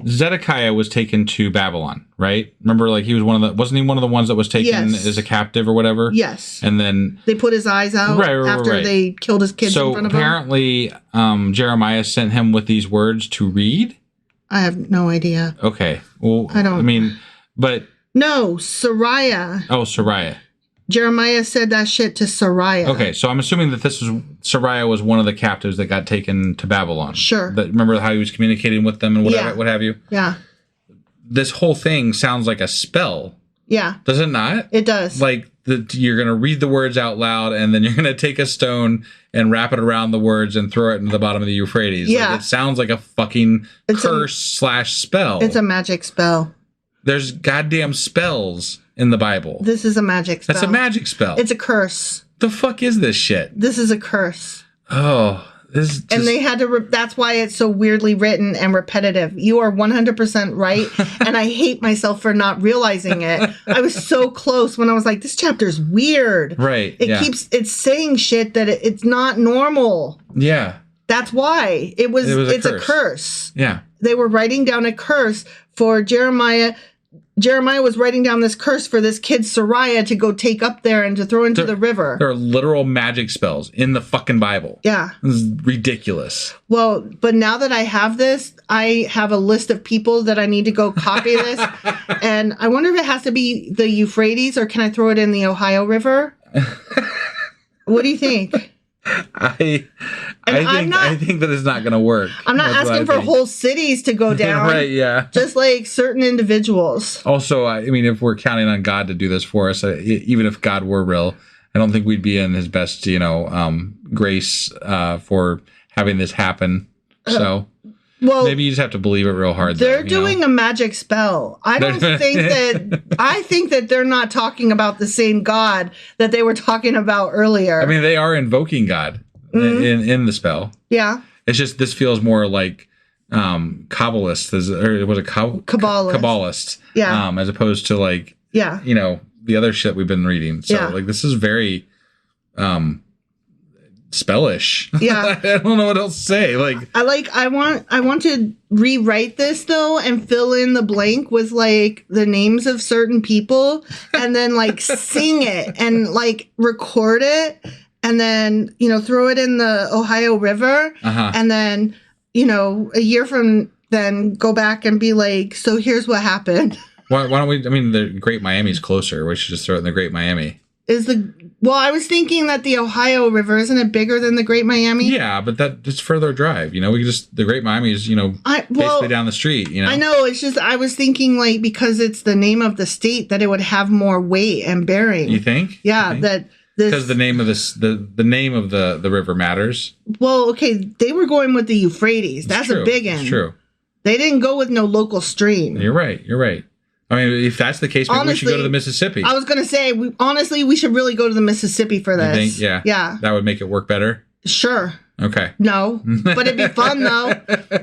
Zedekiah was taken to Babylon, right? Remember, like, he was wasn't he one of the ones that was taken as a captive or whatever? Yes. And then they put his eyes out after they killed his kids in front of him. So apparently, Jeremiah sent him with these words to read. I have no idea. Okay. Well, No, Sariah. Oh, Sariah. Jeremiah said that shit to Sariah. Okay, so I'm assuming that Sariah was one of the captives that got taken to Babylon. Sure. Remember how he was communicating with them and what have you? Yeah. This whole thing sounds like a spell. Yeah. Does it not? It does. Like, you're going to read the words out loud, and then you're going to take a stone and wrap it around the words and throw it into the bottom of the Euphrates. Yeah. Like, it sounds like a fucking curse/spell. It's a magic spell. There's goddamn spells in the Bible. This is a magic spell. That's a magic spell. It's a curse. The fuck is this shit? This is a curse. Oh, this is just... And they had to... that's why it's so weirdly written and repetitive. You are 100% right, and I hate myself for not realizing it. I was so close when I was like, this chapter's weird. Right, It's saying shit that it's not normal. Yeah. That's why. It's a curse. Yeah. They were writing down a curse for Jeremiah. Jeremiah was writing down this curse for this kid Sariah to go take up there and to throw into the river. There are literal magic spells in the fucking Bible. Yeah. This is ridiculous. Well, but now that I have this, I have a list of people that I need to go copy this. And I wonder if it has to be the Euphrates or can I throw it in the Ohio River? What do you think? I think that it's not going to work. I'm not asking for whole cities to go down. Right, yeah. Just like certain individuals. Also, I mean, if we're counting on God to do this for us, even if God were real, I don't think we'd be in his best, grace for having this happen. So maybe you just have to believe it real hard. They're doing a magic spell. I think that they're not talking about the same God that they were talking about earlier. I mean, they are invoking God in the spell. Yeah. It's just this feels more like Kabbalist, or was it Kabbalist? Yeah. As opposed to like the other shit we've been reading. So like this is very spellish. Yeah. I don't know what else to say. I want to rewrite this though and fill in the blank with like the names of certain people and then like sing it and like record it and then throw it in the Ohio River and then a year from then go back and be like, so here's what happened. Why don't we? I mean, the Great Miami's closer. We should just throw it in the Great Miami. I was thinking that the Ohio River, isn't it bigger than the Great Miami? Yeah, but it's further drive. We the Great Miami is, basically down the street, I know, it's just, I was thinking like, because it's the name of the state that it would have more weight and bearing. You think? Yeah, because the name of the name of the river matters. Well, okay, they were going with the Euphrates. That's a big one. It's true. They didn't go with no local stream. You're right. I mean, if that's the case, maybe we should go to the Mississippi. I was going to say, we should really go to the Mississippi for this. You think? Yeah. Yeah. That would make it work better? Sure. Okay. No, but it'd be fun, though.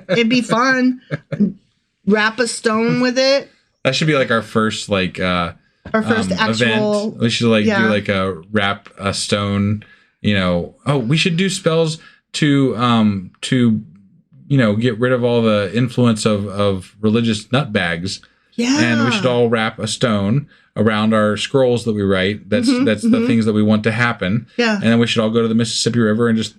It'd be fun. Wrap a stone with it. That should be like our first, our first actual event. We should do like a wrap a stone, we should do spells to get rid of all the influence of religious nutbags. Yeah. And we should all wrap a stone around our scrolls that we write. That's the things that we want to happen. Yeah. And then we should all go to the Mississippi River and just,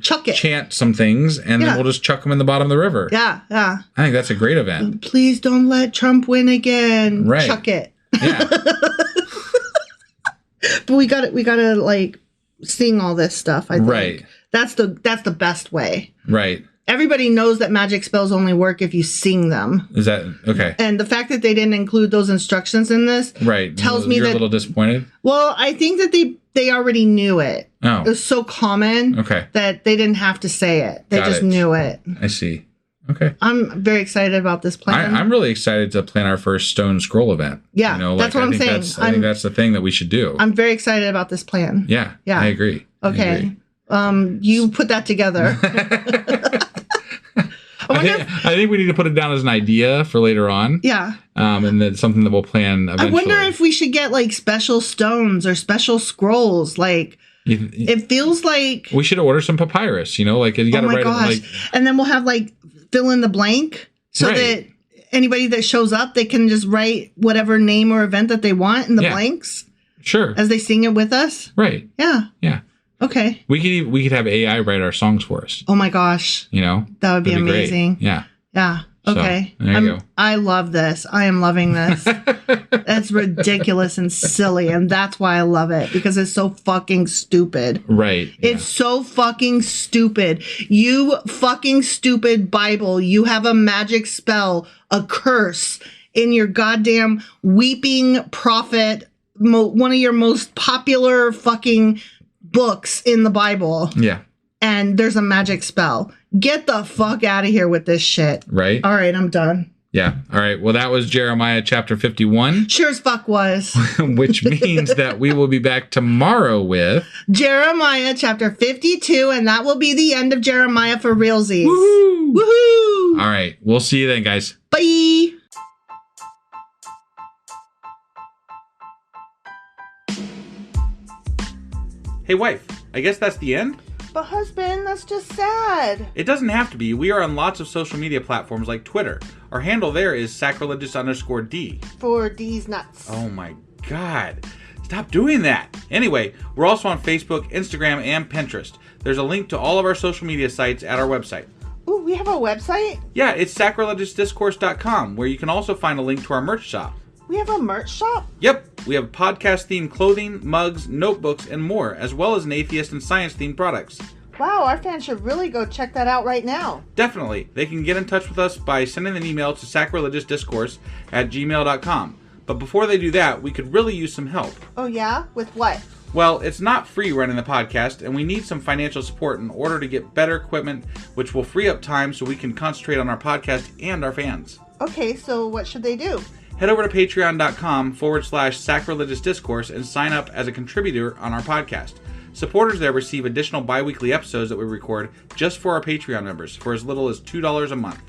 chuck it. Chant some things, and then we'll just chuck them in the bottom of the river. Yeah, yeah. I think that's a great event. Please don't let Trump win again. Right. Chuck it. Yeah. But we gotta like sing all this stuff, I think. Right. That's the best way. Right. Everybody knows that magic spells only work if you sing them. Is that okay? And the fact that they didn't include those instructions in this tells me you're that a little disappointed. Well, I think that they already knew it. Oh. It was so common that they didn't have to say it. They just knew it. I see. Okay. I'm very excited about this plan. I'm really excited to plan our first stone scroll event. Yeah, that's what I'm saying. I think that's the thing that we should do. I'm very excited about this plan. Yeah. I agree. Okay. You put that together. I think we need to put it down as an idea for later on. Yeah. And then something that we'll plan eventually. I wonder if we should get like special stones or special scrolls. Like, it feels like we should order some papyrus, like you got to write it like, and then we'll have like fill in the blank so that anybody that shows up, they can just write whatever name or event that they want in the blanks. Sure. As they sing it with us. Right. Yeah. Yeah. Okay. We could have AI write our songs for us. Oh my gosh. That would be amazing. Great. Yeah. Yeah. Okay. So, there you go. I love this. I am loving this. That's ridiculous and silly. And that's why I love it. Because it's so fucking stupid. Right. It's so fucking stupid. You fucking stupid Bible. You have a magic spell, a curse in your goddamn weeping prophet, one of your most popular fucking books in the Bible. Yeah. And there's a magic spell. Get the fuck out of here with this shit. Right. All right, I'm done. Yeah. All right. Well, that was Jeremiah chapter 51. Sure as fuck was. Which means that we will be back tomorrow with Jeremiah chapter 52, and that will be the end of Jeremiah for realsies. Woohoo! Woohoo! All right. We'll see you then, guys. Bye. Hey, wife. I guess that's the end? But husband, that's just sad. It doesn't have to be. We are on lots of social media platforms like Twitter. Our handle there is sacrilegious_D. For D's nuts. Oh my God. Stop doing that. Anyway, we're also on Facebook, Instagram, and Pinterest. There's a link to all of our social media sites at our website. Ooh, we have a website? Yeah, it's sacrilegiousdiscourse.com, where you can also find a link to our merch shop. We have a merch shop? Yep, we have podcast-themed clothing, mugs, notebooks, and more, as well as an atheist and science-themed products. Wow, our fans should really go check that out right now. Definitely. They can get in touch with us by sending an email to sacrilegiousdiscourse@gmail.com. But before they do that, we could really use some help. Oh yeah? With what? Well, it's not free running the podcast, and we need some financial support in order to get better equipment, which will free up time so we can concentrate on our podcast and our fans. Okay, so what should they do? Head over to patreon.com/sacrilegiousdiscourse and sign up as a contributor on our podcast. Supporters there receive additional bi-weekly episodes that we record just for our Patreon members for as little as $2 a month.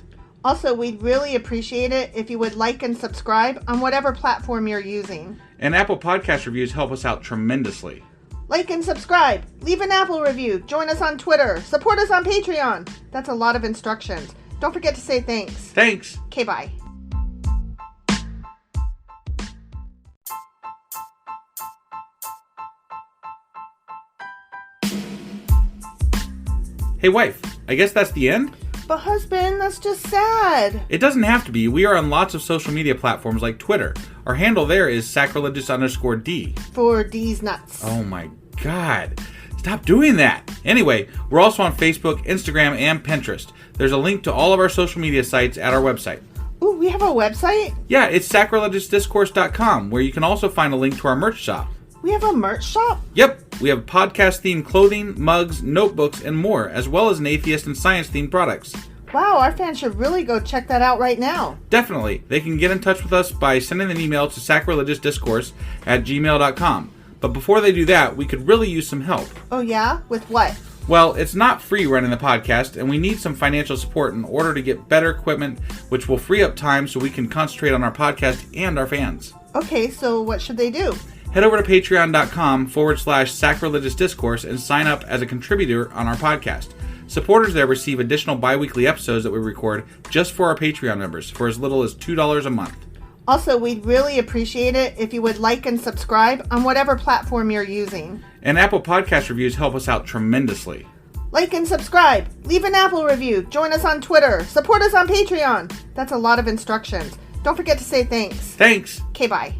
Also, we'd really appreciate it if you would like and subscribe on whatever platform you're using. And Apple Podcast reviews help us out tremendously. Like and subscribe. Leave an Apple review. Join us on Twitter. Support us on Patreon. That's a lot of instructions. Don't forget to say thanks. Thanks. Okay, bye. Hey, wife. I guess that's the end? But husband, that's just sad. It doesn't have to be. We are on lots of social media platforms like Twitter. Our handle there is sacrilegious_D. For D's nuts. Oh my God. Stop doing that. Anyway, we're also on Facebook, Instagram, and Pinterest. There's a link to all of our social media sites at our website. Ooh, we have a website? Yeah, it's sacrilegiousdiscourse.com, where you can also find a link to our merch shop. We have a merch shop? Yep, we have podcast-themed clothing, mugs, notebooks, and more, as well as an atheist and science-themed products. Wow, our fans should really go check that out right now. Definitely. They can get in touch with us by sending an email to sacrilegiousdiscourse@gmail.com. But before they do that, we could really use some help. Oh yeah? With what? Well, it's not free running the podcast, and we need some financial support in order to get better equipment, which will free up time so we can concentrate on our podcast and our fans. Okay, so what should they do? Head over to patreon.com/sacrilegiousdiscourse and sign up as a contributor on our podcast. Supporters there receive additional bi-weekly episodes that we record just for our Patreon members for as little as $2 a month. Also, we'd really appreciate it if you would like and subscribe on whatever platform you're using. And Apple Podcast reviews help us out tremendously. Like and subscribe. Leave an Apple review. Join us on Twitter. Support us on Patreon. That's a lot of instructions. Don't forget to say thanks. Thanks. Okay, bye.